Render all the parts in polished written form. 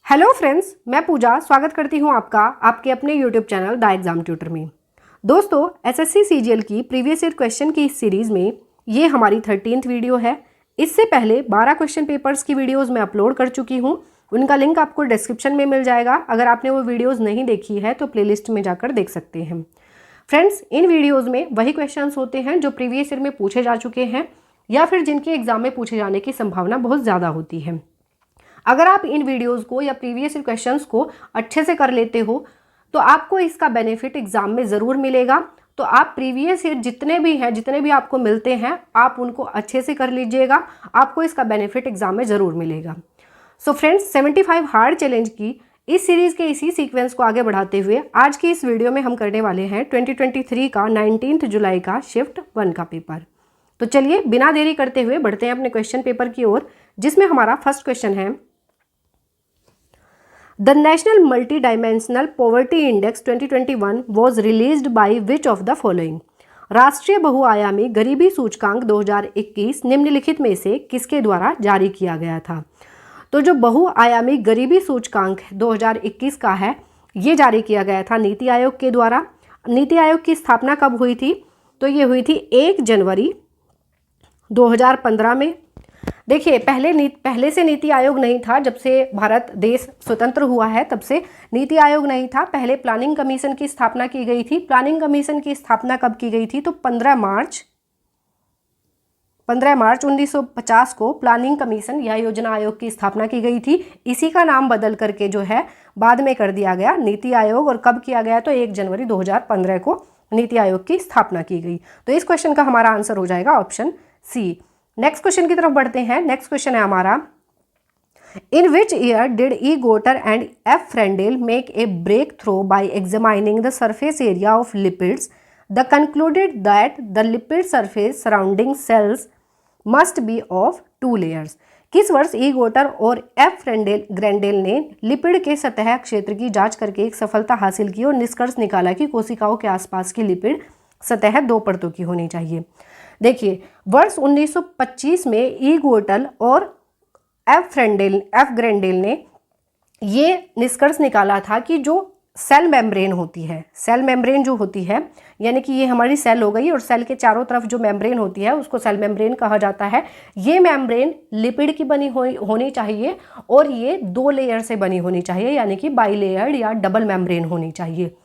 Hello friends, मैं पूजा स्वागत करती हूं आपका आपके अपने YouTube channel the exam tutor में। दोस्तों, एसएससी सीजीएल की प्रीवियस ईयर क्वेश्चन की इस सीरीज़ में ये हमारी 13th वीडियो है। इससे पहले 12 क्वेश्चन पेपर्स की वीडियोस मैं अपलोड कर चुकी हूं। उनका लिंक आपको डिस्क्रिप्शन में मिल जाएगा। अगर आपने वो वीडियोज़ नहीं देखी है तो प्लेलिस्ट में जाकर देख सकते हैं। फ्रेंड्स, इन वीडियोज़ में वही क्वेश्चन होते हैं जो प्रीवियस ईयर में पूछे जा चुके हैं या फिर जिनके एग्जाम में पूछे जाने की संभावना बहुत ज़्यादा होती है। अगर आप इन वीडियोस को या प्रीवियस क्वेश्चंस को अच्छे से कर लेते हो तो आपको इसका बेनिफिट एग्जाम में ज़रूर मिलेगा। तो आप प्रीवियस ईयर जितने भी आपको मिलते हैं आप उनको अच्छे से कर लीजिएगा, आपको इसका बेनिफिट एग्जाम में ज़रूर मिलेगा। सो फ्रेंड्स, 75 हार्ड चैलेंज की इस सीरीज़ के इसी सीक्वेंस को आगे बढ़ाते हुए आज की इस वीडियो में हम करने वाले हैं 2023 का 19 जुलाई का शिफ्ट 1 का पेपर। तो चलिए बिना देरी करते हुए बढ़ते हैं अपने क्वेश्चन पेपर की ओर, जिसमें हमारा फर्स्ट क्वेश्चन है The National Multidimensional Poverty Index 2021 was released by which of the following? राष्ट्रीय बहुआयामी गरीबी सूचकांक 2021 निम्नलिखित में से किसके द्वारा जारी किया गया था? तो जो बहुआयामी गरीबी सूचकांक 2021 का है, ये जारी किया गया था नीति आयोग के द्वारा। नीति आयोग की स्थापना कब हुई थी? तो ये हुई थी 1 जनवरी 2015 में। देखिए, पहले से नीति आयोग नहीं था। जब से भारत देश स्वतंत्र हुआ है तब से नीति आयोग नहीं था। पहले प्लानिंग कमीशन की स्थापना की गई थी। प्लानिंग कमीशन की स्थापना कब की गई थी? तो 15 मार्च 1950 को प्लानिंग कमीशन या योजना आयोग की स्थापना की गई थी। इसी का नाम बदल करके जो है बाद में कर दिया गया नीति आयोग। और कब किया गया? तो 1 जनवरी 2015 को नीति आयोग की स्थापना की गई। तो इस क्वेश्चन का हमारा आंसर हो जाएगा ऑप्शन सी। नेक्स्ट क्वेश्चन की तरफ बढ़ते हैं। नेक्स्ट क्वेश्चन है हमारा, in which year did E गोटर and F फ्रेंडेल make a break through bye examining the surface area of lipids the concluded that the lipid surface surrounding sales must be of 2 layers? किस वर्ष ई गोटर और F ग्रेंडेल ने lipid के सतह क्षेत्र की जांच करके एक सफलता हासिल की और निष्कर्ष निकाला कि कोशिकाओं के आसपास की लिपिड सतह 2 परतों की होनी चाहिए? देखिए, वर्ष 1925 में ई गोटल और एफ ग्रेंडेल ने ये निष्कर्ष निकाला था कि जो सेल मेम्ब्रेन होती है, सेल मेम्ब्रेन जो होती है, यानी कि ये हमारी सेल हो गई और सेल के चारों तरफ जो मेम्ब्रेन होती है उसको सेल मेम्ब्रेन कहा जाता है। ये मेम्ब्रेन लिपिड की बनी होनी चाहिए और ये 2 लेयर से बनी होनी चाहिए, यानी कि बाइलेयर्ड या डबल मेम्ब्रेन होनी चाहिए।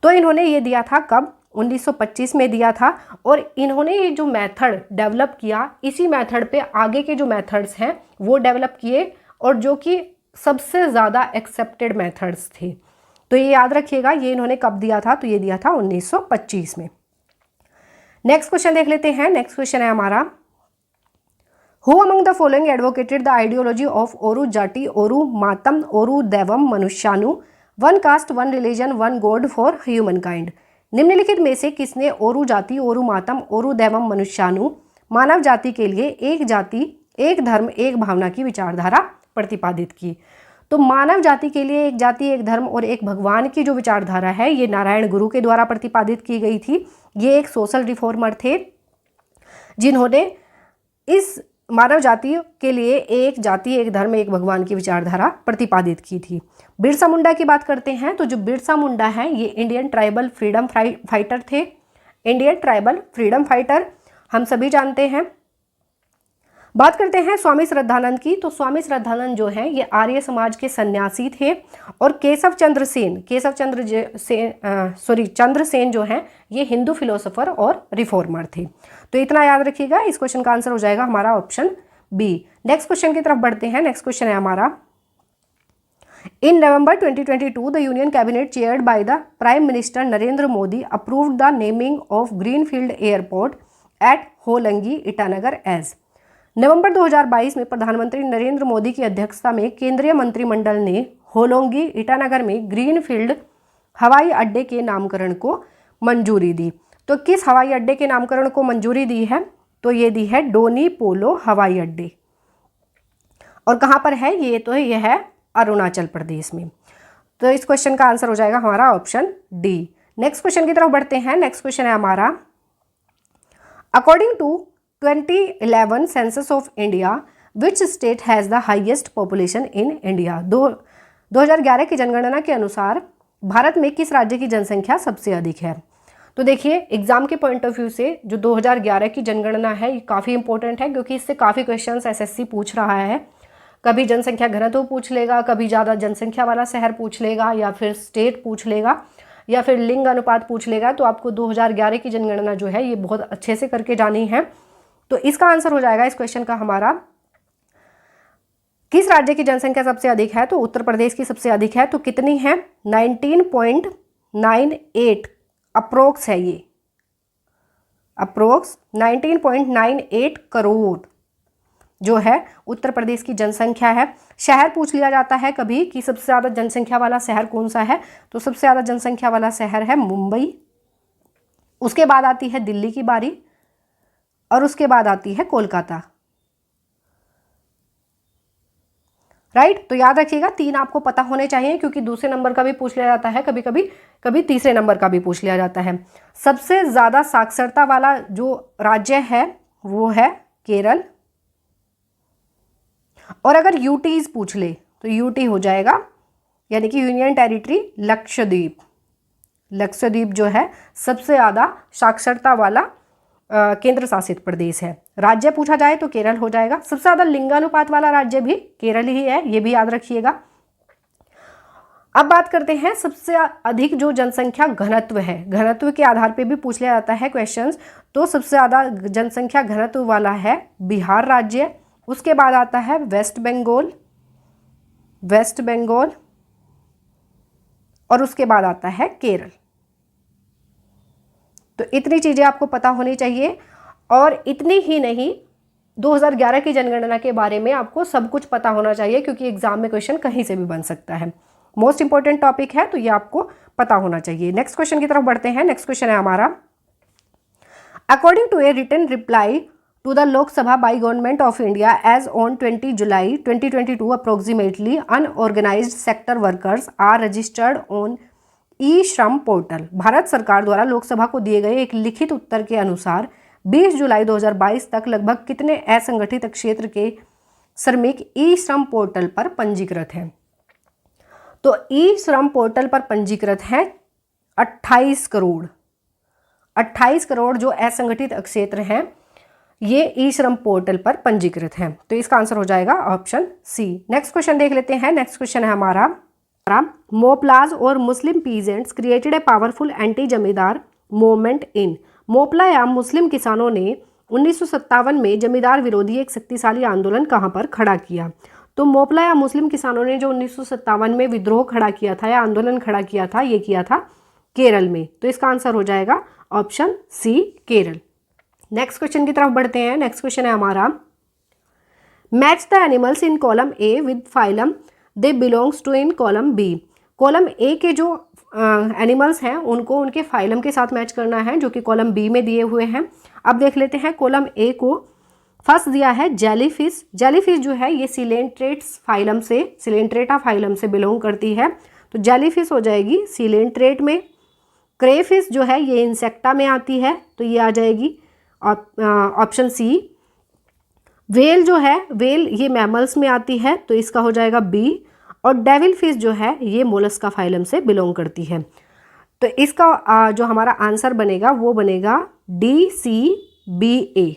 तो इन्होंने ये दिया था कब? 1925 में दिया था। और इन्होंने ये जो मेथड डेवलप किया, इसी मेथड पे आगे के जो मेथड्स हैं वो डेवलप किए और जो कि सबसे ज़्यादा एक्सेप्टेड मेथड्स थे। तो ये याद रखिएगा, ये इन्होंने कब दिया था? तो ये दिया था 1925 में। नेक्स्ट क्वेश्चन देख लेते हैं। नेक्स्ट क्वेश्चन है हमारा, who among the following advocated the ideology of ओरू जाति ओरू मातम ओरू देवम मनुष्यानु one caste one religion one god for humankind? निम्नलिखित में से किसने ओरू जाति ओरू मातम ओरू देवम मनुष्यानु मानव जाति के लिए एक जाति एक धर्म एक भावना की विचारधारा प्रतिपादित की? तो मानव जाति के लिए एक जाति एक धर्म और एक भगवान की जो विचारधारा है ये नारायण गुरु के द्वारा प्रतिपादित की गई थी। ये एक सोशल रिफॉर्मर थे जिन्होंने इस मानव जाति के लिए एक जाति एक धर्म एक भगवान की विचारधारा प्रतिपादित की थी। बिरसा मुंडा की बात करते हैं। तो जो बिरसा मुंडा है ये इंडियन ट्राइबल फ्रीडम फाइटर थे। इंडियन ट्राइबल फ्रीडम फाइटर हम सभी जानते हैं। बात करते हैं स्वामी श्रद्धानंद की। तो स्वामी श्रद्धानंद जो हैं ये आर्य समाज के सन्यासी थे। और चंद्र सेन जो हैं ये हिंदू फिलोसोफर और रिफॉर्मर थे। तो इतना याद रखिएगा। इस क्वेश्चन का आंसर हो जाएगा हमारा ऑप्शन बी। नेक्स्ट क्वेश्चन की तरफ बढ़ते हैं। नेक्स्ट क्वेश्चन है हमारा, in November 2022 the union cabinet chaired by the prime minister Narendra Modi approved the naming of greenfield airport at Hollongi Itanagar as? नवंबर 2022 में प्रधानमंत्री नरेंद्र मोदी की अध्यक्षता में केंद्रीय मंत्रिमंडल ने होलोंगी ईटानगर में ग्रीनफील्ड हवाई अड्डे के नामकरण को मंजूरी दी। तो किस हवाई अड्डे के नामकरण को मंजूरी दी है? तो ये दी है डोनी पोलो हवाई अड्डे। और कहाँ पर है ये? तो यह है अरुणाचल प्रदेश में। तो इस क्वेश्चन का आंसर हो जाएगा हमारा ऑप्शन डी। नेक्स्ट क्वेश्चन की तरफ बढ़ते हैं। नेक्स्ट क्वेश्चन है हमारा, according to 2011 census of India which state has the highest population in India? 2011 की जनगणना के अनुसार भारत में किस राज्य की जनसंख्या सबसे अधिक है? तो देखिए एग्जाम के पॉइंट ऑफ व्यू से जो 2011 की जनगणना है ये काफ़ी इंपॉर्टेंट है, क्योंकि इससे काफ़ी क्वेश्चंस एसएससी पूछ रहा है। कभी जनसंख्या घनत्व पूछ लेगा, कभी ज़्यादा जनसंख्या वाला शहर पूछ लेगा, या फिर स्टेट पूछ लेगा, या फिर लिंग अनुपात पूछ लेगा। तो आपको 2011 की जनगणना जो है ये बहुत अच्छे से करके जानी है। तो इसका आंसर हो जाएगा इस क्वेश्चन का हमारा, किस राज्य की जनसंख्या सबसे अधिक है? तो उत्तर प्रदेश की सबसे अधिक है। तो कितनी है? 19.98 अप्रोक्स है ये, अप्रोक्स 19.98 करोड़ जो है उत्तर प्रदेश की जनसंख्या है। शहर पूछ लिया जाता है कभी कि सबसे ज़्यादा जनसंख्या वाला शहर कौन सा है, तो सबसे ज़्यादा जनसंख्या वाला शहर है मुंबई, उसके बाद आती है दिल्ली की बारी, और उसके बाद आती है कोलकाता। राइट, तो याद रखिएगा 3 आपको पता होने चाहिए, क्योंकि दूसरे नंबर का भी पूछ लिया जाता है कभी कभी, कभी तीसरे नंबर का भी पूछ लिया जाता है। सबसे ज़्यादा साक्षरता वाला जो राज्य है वो है केरल, और अगर यूटीज पूछ ले तो यूटी हो जाएगा, यानी कि यूनियन टेरिटरी लक्षद्वीप। लक्षद्वीप जो है सबसे ज़्यादा साक्षरता वाला केंद्र शासित प्रदेश है। राज्य पूछा जाए तो केरल हो जाएगा। सबसे ज़्यादा लिंगानुपात वाला राज्य भी केरल ही है, ये भी याद रखिएगा। अब बात करते हैं सबसे अधिक जो जनसंख्या घनत्व है, घनत्व के आधार पे भी पूछ लिया जाता है क्वेश्चंस। तो सबसे ज़्यादा जनसंख्या घनत्व वाला है बिहार राज्य, उसके बाद आता है वेस्ट बंगाल, और उसके बाद आता है केरल। तो इतनी चीज़ें आपको पता होनी चाहिए, और इतनी ही नहीं 2011 की जनगणना के बारे में आपको सब कुछ पता होना चाहिए, क्योंकि एग्जाम में क्वेश्चन कहीं से भी बन सकता है। मोस्ट इंपॉर्टेंट टॉपिक है, तो ये आपको पता होना चाहिए। नेक्स्ट क्वेश्चन की तरफ बढ़ते हैं। नेक्स्ट क्वेश्चन है हमारा, according to a written reply to the Lok Sabha by government of India as on 20 July 2022 approximately unorganised sector workers are registered on e Shram portal. Bharat सरकार द्वारा लोकसभा को दिए गए एक लिखित उत्तर के अनुसार 20 जुलाई 2022 तक लगभग कितने असंगठित क्षेत्र के श्रमिक ई श्रम पोर्टल पर पंजीकृत हैं? तो ई श्रम पोर्टल पर पंजीकृत हैं 28 करोड़। 28 करोड़ जो असंगठित क्षेत्र हैं ये ई श्रम पोर्टल पर पंजीकृत हैं। तो इसका आंसर हो जाएगा ऑप्शन सी। नेक्स्ट क्वेश्चन देख लेते हैं। नेक्स्ट क्वेश्चन है हमारा, मोपलाज और Muslim peasants created a powerful anti zamindar movement in. Moplah या मुस्लिम किसानों ने 1957 में जमींदार विरोधी एक शक्तिशाली आंदोलन कहां पर खड़ा किया? तो मोपला या मुस्लिम किसानों ने जो 1957 में विद्रोह खड़ा किया था या आंदोलन खड़ा किया था, ये किया था केरल में। तो इसका आंसर हो जाएगा option C Kerala. Next question की तरफ बढ़ते हैं। नेक्स्ट क्वेश्चन है हमारा, match the animals in column A with phylum they belongs to in column B. Column A के जो एनिमल्स हैं उनको उनके फाइलम के साथ मैच करना है जो कि कॉलम बी में दिए हुए हैं। अब देख लेते हैं कॉलम ए को। फर्स्ट दिया है जेलीफिश। जेलीफिश जो है ये सिलेंट्रेट्स फाइलम से, सिलेंट्रेटा फाइलम से बिलोंग करती है, तो जेलीफिश हो जाएगी सिलेंट्रेट में। क्रेफिश जो है ये इंसेक्टा में आती है, तो ये आ जाएगी ऑप्शन सी। वेल जो है, वेल ये मैमल्स में आती है, तो इसका हो जाएगा बी। और डेविल फिश जो है ये मोलस्का फाइलम से बिलोंग करती है, तो इसका जो हमारा आंसर बनेगा वो बनेगा DCBA।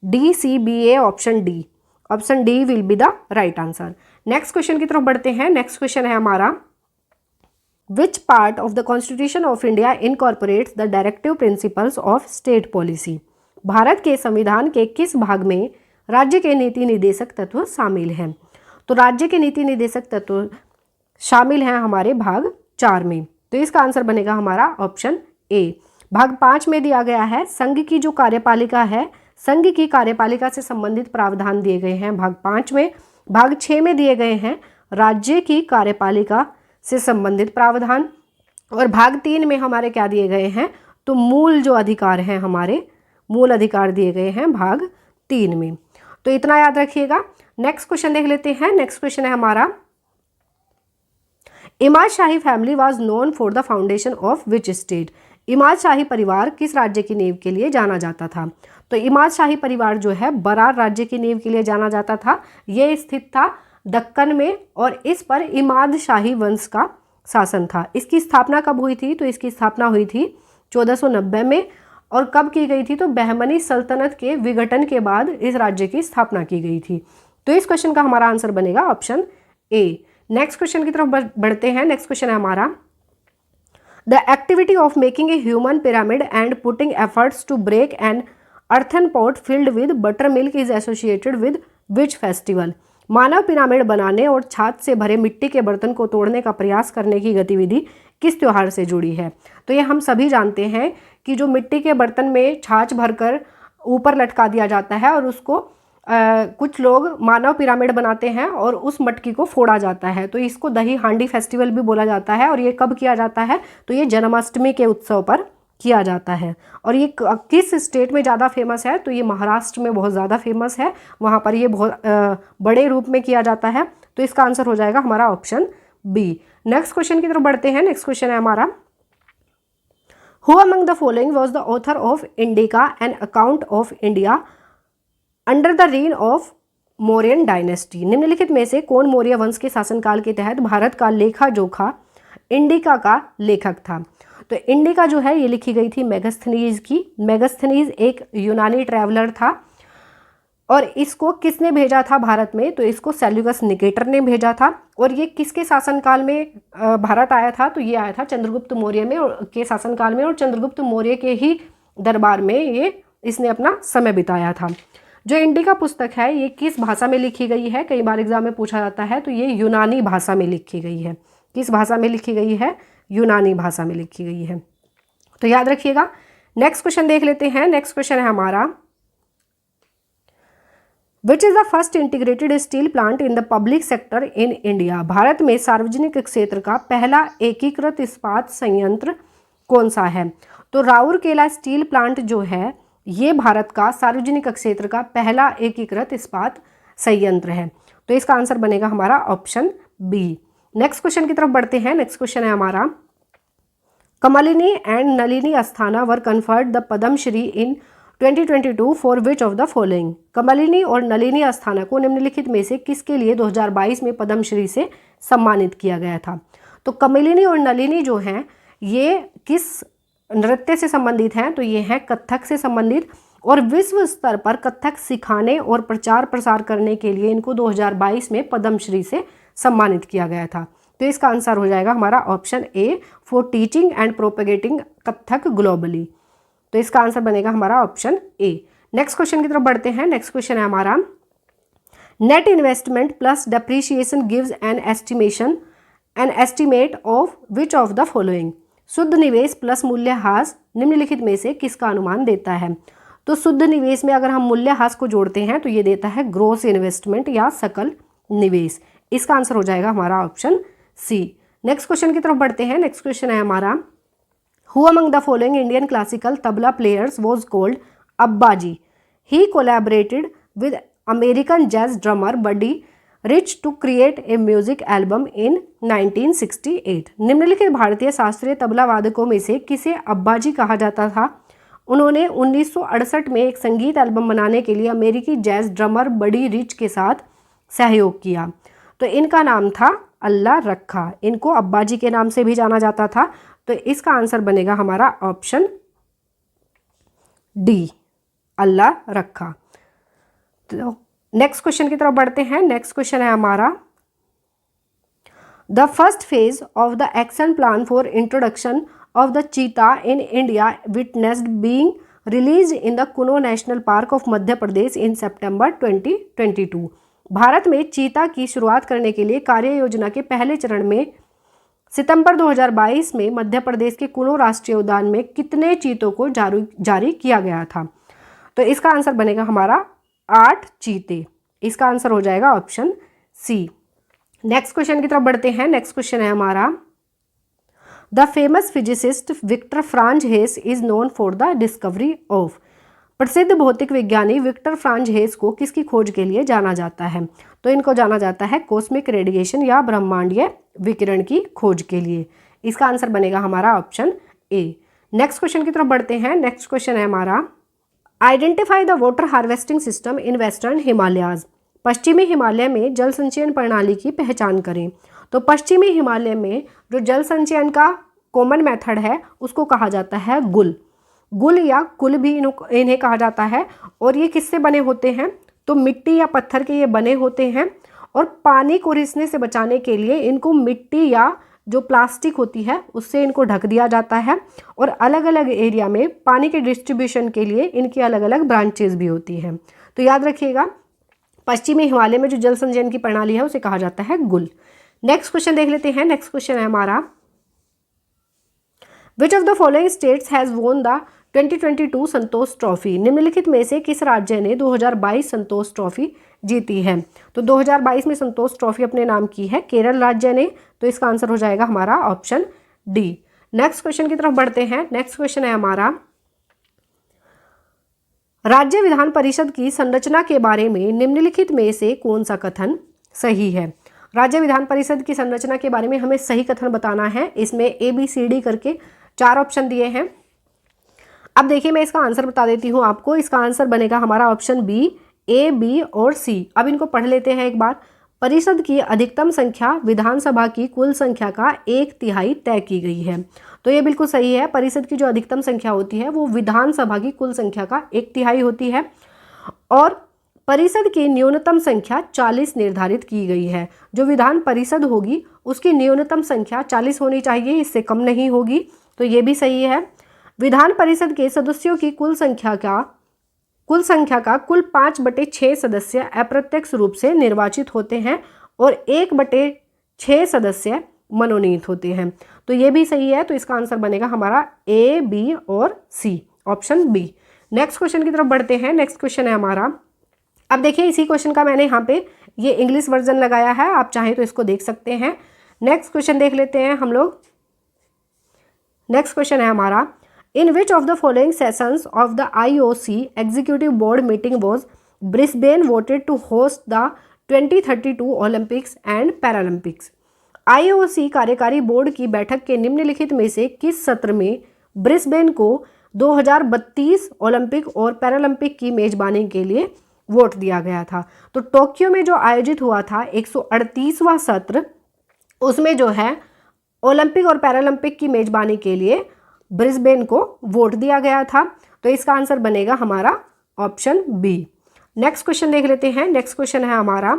DCBA option D. Option D will be the right answer. Next question की तरफ बढ़ते हैं। नेक्स्ट क्वेश्चन है हमारा, which part of the constitution of India incorporates the directive principles of state policy. Bharat के संविधान के किस भाग में राज्य के नीति निर्देशक तत्व शामिल हैं? तो राज्य के नीति निर्देशक तत्व शामिल हैं हमारे भाग 4 में, तो इसका आंसर बनेगा हमारा ऑप्शन ए। भाग 5 में दिया गया है संघ की जो कार्यपालिका है, संघ की कार्यपालिका से संबंधित प्रावधान दिए गए हैं भाग 5 में। भाग 6 में दिए गए हैं राज्य की कार्यपालिका से संबंधित प्रावधान, और भाग 3 में हमारे क्या दिए गए हैं, तो मूल जो अधिकार हैं हमारे, मूल अधिकार दिए गए हैं भाग 3 में। तो इतना याद रखिएगा। नेक्स्ट क्वेश्चन देख लेते हैं। नेक्स्ट क्वेश्चन है हमारा, Imad Shahi family was known for the foundation of which state. Imad Shahi परिवार किस राज्य की नींव के लिए जाना जाता था? तो इमाद शाही परिवार जो है बरार राज्य की नींव के लिए जाना जाता था। ये स्थित था दक्कन में और इस पर इमाद शाही वंश का शासन था। इसकी स्थापना कब हुई थी? तो इसकी स्थापना हुई थी 1490 में। और कब की गई थी? तो बहमनी सल्तनत के विघटन के बाद इस राज्य की स्थापना की गई थी। तो इस क्वेश्चन का हमारा आंसर बनेगा ऑप्शन ए। नेक्स्ट क्वेश्चन की तरफ बढ़ते हैं। नेक्स्ट क्वेश्चन है हमारा, the activity of making a human pyramid and putting efforts to break an earthen pot filled with buttermilk is associated with which festival? मानव पिरामिड बनाने और छाछ से भरे मिट्टी के बर्तन को तोड़ने का प्रयास करने की गतिविधि किस त्योहार से जुड़ी है? तो ये हम सभी जानते हैं कि जो मिट्टी के बर्तन में छाछ भरकर ऊपर लटका दिया जाता है और उसको कुछ लोग मानव पिरामिड बनाते हैं और उस मटकी को फोड़ा जाता है, तो इसको दही हांडी फेस्टिवल भी बोला जाता है। और ये कब किया जाता है? तो ये जन्माष्टमी के उत्सव पर किया जाता है। और ये किस स्टेट में ज़्यादा फेमस है? तो ये महाराष्ट्र में बहुत ज़्यादा फेमस है, वहाँ पर ये बहुत बड़े रूप में किया जाता है। तो इसका आंसर हो जाएगा हमारा ऑप्शन बी। नेक्स्ट क्वेश्चन की तरफ बढ़ते हैं। नेक्स्ट क्वेश्चन है हमारा, who among the following was the author of Indica an account of India under the reign of Mauryan dynasty? निम्नलिखित में से कौन मौर्य वंश के शासनकाल के तहत भारत का लेखा जोखा इंडिका का लेखक था? तो इंडिका जो है ये लिखी गई थी मेगस्थनीज की। मेगस्थनीज एक यूनानी ट्रैवलर था और इसको किसने भेजा था भारत में? तो इसको सेल्यूकस निकेटर ने भेजा था। और ये किसके शासनकाल में भारत आया था? तो ये आया था चंद्रगुप्त मौर्य में के शासनकाल में, और चंद्रगुप्त मौर्य के ही दरबार में ये इसने अपना समय बिताया था। जो इंडिका पुस्तक है ये किस भाषा में लिखी गई है? कई बार एग्जाम में पूछा जाता है। तो ये यूनानी भाषा में लिखी गई है। किस भाषा में लिखी गई है? यूनानी भाषा में लिखी गई है, तो याद रखिएगा। नेक्स्ट क्वेश्चन देख लेते हैं। नेक्स्ट क्वेश्चन है हमारा, which is the first integrated steel plant in the public sector in India? Bharat में सार्वजनिक क्षेत्र का पहला एकीकृत इस्पात संयंत्र कौन सा है? तो राउरकेला स्टील प्लांट जो है ये भारत का सार्वजनिक क्षेत्र का पहला एकीकृत इस्पात संयंत्र है। तो इसका आंसर बनेगा हमारा ऑप्शन बी। नेक्स्ट क्वेश्चन की तरफ बढ़ते हैं। नेक्स्ट क्वेश्चन है हमारा, Kamalini and Nalini Asthana were conferred the Padma Shri in 2022 for which of the following? Kamalini और नलिनी अस्थाना को निम्नलिखित में से किसके लिए 2022 में पद्मश्री से सम्मानित किया गया था? तो कमलिनी और नलिनी जो हैं ये किस नृत्य से संबंधित हैं? तो ये हैं कथक से संबंधित, और विश्व स्तर पर कथक सिखाने और प्रचार प्रसार करने के लिए इनको 2022 में पद्मश्री से सम्मानित किया गया था। तो इसका आंसर हो जाएगा हमारा option A, for teaching and propagating Kathak globally. तो इसका आंसर बनेगा हमारा ऑप्शन ए। नेक्स्ट क्वेश्चन की तरफ बढ़ते हैं। नेक्स्ट क्वेश्चन है हमारा, net investment plus depreciation gives an estimate of which of the following? शुद्ध निवेश प्लस मूल्यह्रास निम्नलिखित में से किसका अनुमान देता है? तो शुद्ध निवेश में अगर हम मूल्यह्रास को जोड़ते हैं तो ये देता है ग्रोस इन्वेस्टमेंट या सकल निवेश। इसका आंसर हो जाएगा हमारा ऑप्शन सी। नेक्स्ट क्वेश्चन की तरफ बढ़ते हैं। नेक्स्ट क्वेश्चन है हमारा, who among the following Indian classical tabla players was called Abbaji? He collaborated with American jazz drummer Buddy Rich to create a music album in 1968। निम्नलिखित भारतीय शास्त्रीय तबला वादकों में से किसे अब्बाजी कहा जाता था? उन्होंने 1968 में एक संगीत एल्बम बनाने के लिए अमेरिकी जैज ड्रमर बडी रिच के साथ सहयोग किया। तो इनका नाम था अल्लाह रखा। इनको अब्बाजी के नाम से भी जाना जाता था। तो इसका आंसर बनेगा हमारा ऑप्शन डी, अल्लाह रखा। तो नेक्स्ट क्वेश्चन की तरफ बढ़ते हैं। नेक्स्ट क्वेश्चन है हमारा, the first phase of the action plan for introduction of the cheetah in India witnessed being release in the Kuno national park of Madhya Pradesh in September 2022। Bharat में चीता की शुरुआत करने के लिए कार्य योजना के पहले चरण में सितंबर 2022 में मध्य प्रदेश के कुनो राष्ट्रीय उद्यान में कितने चीतों को जारी किया गया था? तो इसका आंसर बनेगा हमारा 8 चीते। इसका आंसर हो जाएगा ऑप्शन सी। नेक्स्ट क्वेश्चन की तरफ बढ़ते हैं। नेक्स्ट क्वेश्चन है हमारा, the famous physicist Victor Franz Hess is known for the discovery of? प्रसिद्ध भौतिक विज्ञानी विक्टर फ्रांज हेस को किसकी खोज के लिए जाना जाता है? तो इनको जाना जाता है कॉस्मिक रेडिएशन या ब्रह्मांडीय विकिरण की खोज के लिए। इसका आंसर बनेगा हमारा ऑप्शन ए। नेक्स्ट क्वेश्चन की तरफ बढ़ते हैं। नेक्स्ट क्वेश्चन है हमारा, identify the water harvesting system in western Himalayas. पश्चिमी हिमालय में जल संचयन प्रणाली की पहचान करें। तो पश्चिमी हिमालय में जो जल संचयन का कॉमन मेथड है उसको कहा जाता है गुल। गुल या कुल भी इन्हें कहा जाता है। और ये किससे बने होते हैं? तो मिट्टी या पत्थर के ये बने होते हैं और पानी को रिसने से बचाने के लिए इनको मिट्टी या जो प्लास्टिक होती है उससे इनको ढक दिया जाता है। और अलग अलग एरिया में पानी के डिस्ट्रीब्यूशन के लिए इनकी अलग अलग ब्रांचेस भी होती हैं। तो याद रखिएगा, पश्चिमी हिमालय में जो जल संचयन की प्रणाली है उसे कहा जाता है गुल। नेक्स्ट क्वेश्चन देख लेते हैं। नेक्स्ट क्वेश्चन है हमारा, which of the following states has won the 2022 Santosh trophy? निम्नलिखित में से किस राज्य ने 2022 संतोष ट्रॉफी जीती है? तो 2022 में संतोष ट्रॉफी अपने नाम की है केरल राज्य ने। तो इसका आंसर हो जाएगा हमारा ऑप्शन डी। नेक्स्ट क्वेश्चन की तरफ बढ़ते हैं। नेक्स्ट क्वेश्चन है हमारा, राज्य विधान परिषद की संरचना के बारे में निम्नलिखित में से कौन सा कथन सही है? राज्य विधान परिषद की संरचना के बारे में हमें सही कथन बताना है। इसमें ABCD करके 4 ऑप्शन दिए हैं। अब देखिए मैं इसका आंसर बता देती हूँ आपको। इसका आंसर बनेगा हमारा ऑप्शन बी, A, B और C। अब इनको पढ़ लेते हैं एक बार। परिषद की अधिकतम संख्या विधानसभा की कुल संख्या का 1/3 तय की गई है। तो ये बिल्कुल सही है। परिषद की जो अधिकतम संख्या होती है वो विधानसभा की कुल संख्या का 1/3 होती है। और परिषद की न्यूनतम संख्या 40 निर्धारित की गई है। जो विधान परिषद होगी उसकी न्यूनतम संख्या 40 होनी चाहिए, इससे कम नहीं होगी। तो ये भी सही है। विधान परिषद के सदस्यों की कुल संख्या का कुल 5/6 सदस्य अप्रत्यक्ष रूप से निर्वाचित होते हैं और 1/6 सदस्य मनोनीत होते हैं। तो ये भी सही है। तो इसका आंसर बनेगा हमारा A, B और C, option B। Next question की तरफ बढ़ते हैं। नेक्स्ट क्वेश्चन है हमारा, अब देखिए इसी क्वेश्चन का मैंने यहाँ पे ये इंग्लिश वर्जन लगाया है, आप चाहें तो इसको देख सकते हैं। नेक्स्ट क्वेश्चन देख लेते हैं हम लोग। नेक्स्ट क्वेश्चन है हमारा, in which of the following sessions of the IOC executive board meeting was Brisbane voted to host the 2032 Olympics and Paralympics? IOC कार्यकारी बोर्ड की बैठक के निम्नलिखित में से किस सत्र में ब्रिस्बेन को 2032 ओलंपिक और पैरालंपिक की मेजबानी के लिए वोट दिया गया था? तो टोक्यो में जो आयोजित हुआ था 138वां सत्र, उसमें जो है ओलंपिक और पैरालंपिक की मेजबानी के लिए ब्रिस्बेन को वोट दिया गया था। तो इसका आंसर बनेगा हमारा ऑप्शन बी। नेक्स्ट क्वेश्चन देख लेते हैं। नेक्स्ट क्वेश्चन है हमारा,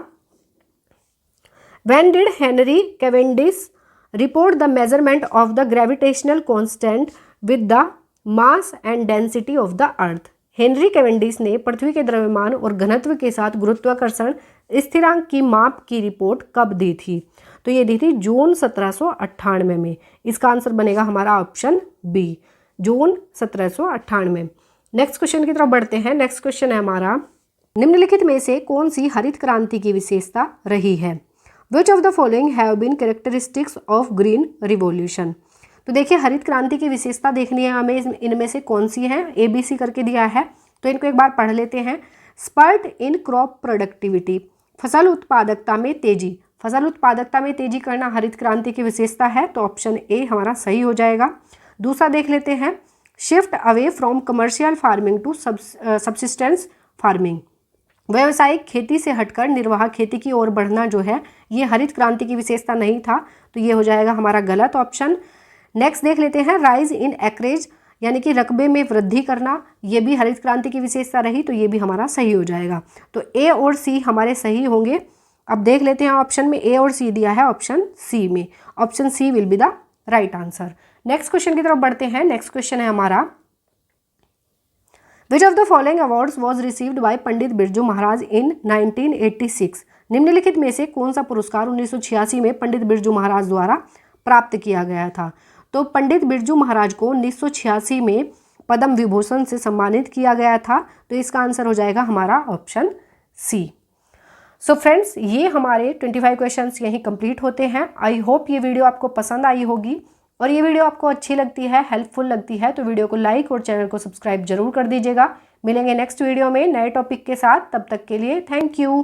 when did Henry Cavendish report the measurement of the gravitational constant with the mass and density of the earth? Henry Cavendish ने पृथ्वी के द्रव्यमान और घनत्व के साथ गुरुत्वाकर्षण स्थिरांक की माप की रिपोर्ट कब दी थी? तो ये दी थी जून 1798 में। इसका आंसर बनेगा हमारा ऑप्शन बी, जून 1798। नेक्स्ट क्वेश्चन की तरफ बढ़ते हैं। नेक्स्ट क्वेश्चन है हमारा, निम्नलिखित में से कौन सी हरित क्रांति की विशेषता रही है? Which of the following have been characteristics of green revolution? तो देखिए हरित क्रांति की विशेषता देखनी है हमें, इनमें से कौन सी है? ABC करके दिया है, तो इनको एक बार पढ़ लेते हैं। स्पर्ट इन क्रॉप प्रोडक्टिविटी, फसल उत्पादकता में तेजी। फसल उत्पादकता में तेजी करना हरित क्रांति की विशेषता है। तो ऑप्शन A हमारा सही हो जाएगा। दूसरा देख लेते हैं, shift away from commercial farming to subsistence farming, व्यावसायिक खेती से हटकर निर्वाह खेती की ओर बढ़ना जो है ये हरित क्रांति की विशेषता नहीं था। तो ये हो जाएगा हमारा गलत ऑप्शन। नेक्स्ट देख लेते हैं, राइज इन एक्रेज यानी कि रकबे में वृद्धि करना, ये भी हरित क्रांति की विशेषता रही। तो ये भी हमारा सही हो जाएगा। तो A और C हमारे सही होंगे। अब देख लेते हैं ऑप्शन में A और C दिया है, ऑप्शन C में option C will be the right answer. Next question की तरफ बढ़ते हैं। नेक्स्ट क्वेश्चन है हमारा, which of the following awards was received by Pandit Birju Maharaj in 1986? निम्नलिखित में से कौन सा पुरस्कार 1986 में पंडित बिरजू महाराज द्वारा प्राप्त किया गया था? तो पंडित बिरजू महाराज को 1986 में पद्म विभूषण से सम्मानित किया गया था। तो इसका आंसर हो जाएगा हमारा ऑप्शन C। सो फ्रेंड्स, ये हमारे 25 क्वेश्चंस यहीं कंप्लीट होते हैं। आई होप ये वीडियो आपको पसंद आई होगी, और ये वीडियो आपको अच्छी लगती है, हेल्पफुल लगती है तो वीडियो को लाइक और चैनल को सब्सक्राइब जरूर कर दीजिएगा। मिलेंगे नेक्स्ट वीडियो में नए टॉपिक के साथ, तब तक के लिए थैंक यू।